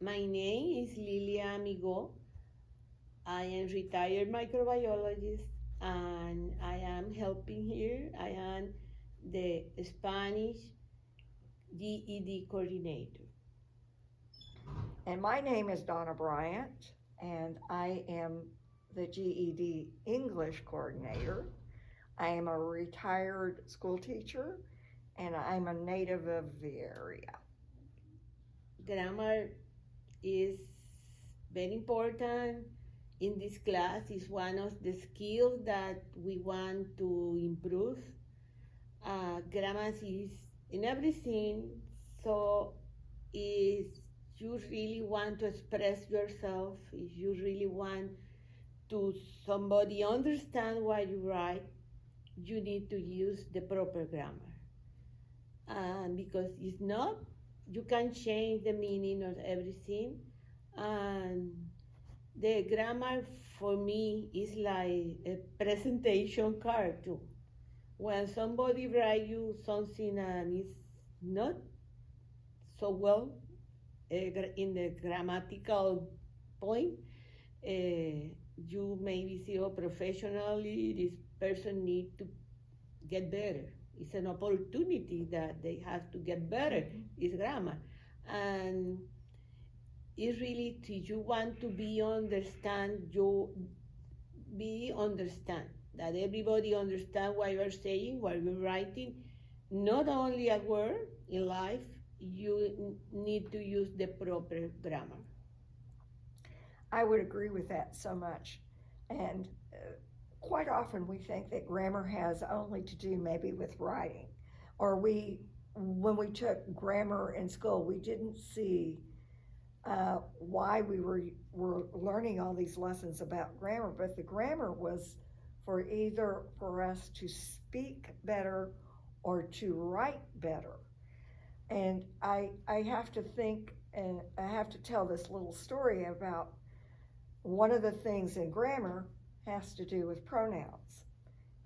My name is Lilia Amigo. I am retired microbiologist and I am helping here. I am the Spanish GED coordinator. And my name is Donna Bryant, and I am the GED English coordinator. I am a retired school teacher, and I'm a native of the area. Grammar is very important in this class. Is one of the skills that we want to improve. Grammar is in everything, so if you really want to express yourself, if you really want to somebody understand what you write, you need to use the proper grammar. Because it's not, you can change the meaning of everything. And the grammar for me is like a presentation card too. When somebody write you something and it's not so well in the grammatical point, you maybe see, oh, professionally, this person need to get better. It's an opportunity that they have to get better. Is grammar, and it's really to you want to be understand. You be understand that everybody understand what you are saying, what you're writing. Not only at work, in life, you need to use the proper grammar. I would agree with that so much. And quite often we think that grammar has only to do maybe with writing. Or when we took grammar in school, we didn't see why we were learning all these lessons about grammar, but the grammar was for either for us to speak better or to write better. And I have to think, and I have to tell this little story about one of the things in grammar has to do with pronouns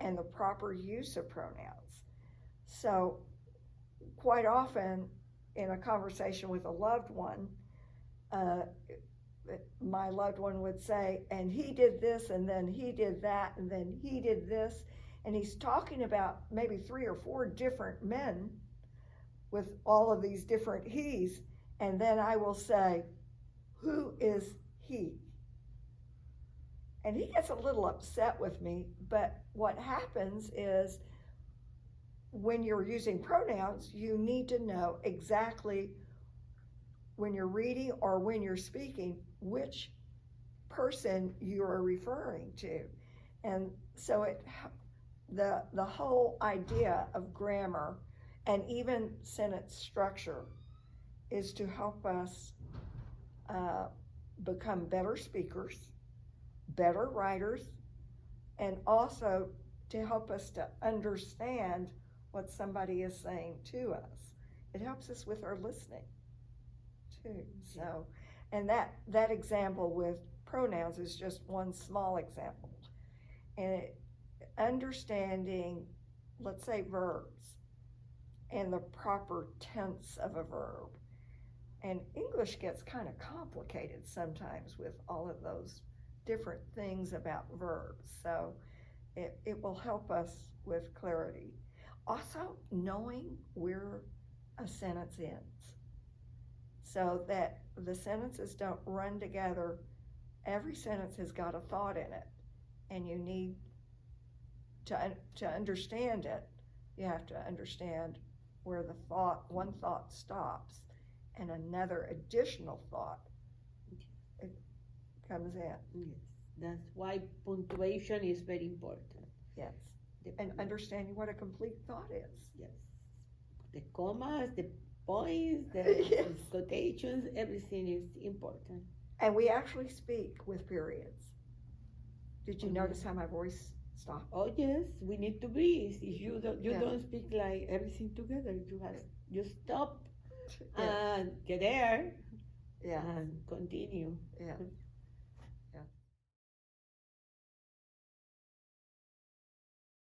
and the proper use of pronouns. So quite often in a conversation with a loved one, my loved one would say, and he did this, and then he did that, and then he did this, and he's talking about maybe 3 or 4 different men with all of these different he's, and then I will say, who is he? And he gets a little upset with me, but what happens is when you're using pronouns, you need to know exactly when you're reading or when you're speaking which person you are referring to. And so the whole idea of grammar and even sentence structure is to help us become better speakers, better writers, and also to help us to understand what somebody is saying to us. It helps us with our listening too. So, and that example with pronouns is just one small example. And understanding, let's say, verbs and the proper tense of a verb. And English gets kind of complicated sometimes with all of those different things about verbs. So it will help us with clarity. Also, knowing where a sentence ends so that the sentences don't run together. Every sentence has got a thought in it, and you need to understand it. You have to understand where one thought stops and another additional thought comes in. Yes, that's why punctuation is very important. Yes, and understanding what a complete thought is. Yes, the commas, the points, the Yes. quotations, everything is important. And we actually speak with periods. Did you Mhm. notice how my voice stopped? Oh yes, we need to breathe. If you Yeah. don't speak like everything together, you stop Yeah. and get air Yeah. and continue. Yeah.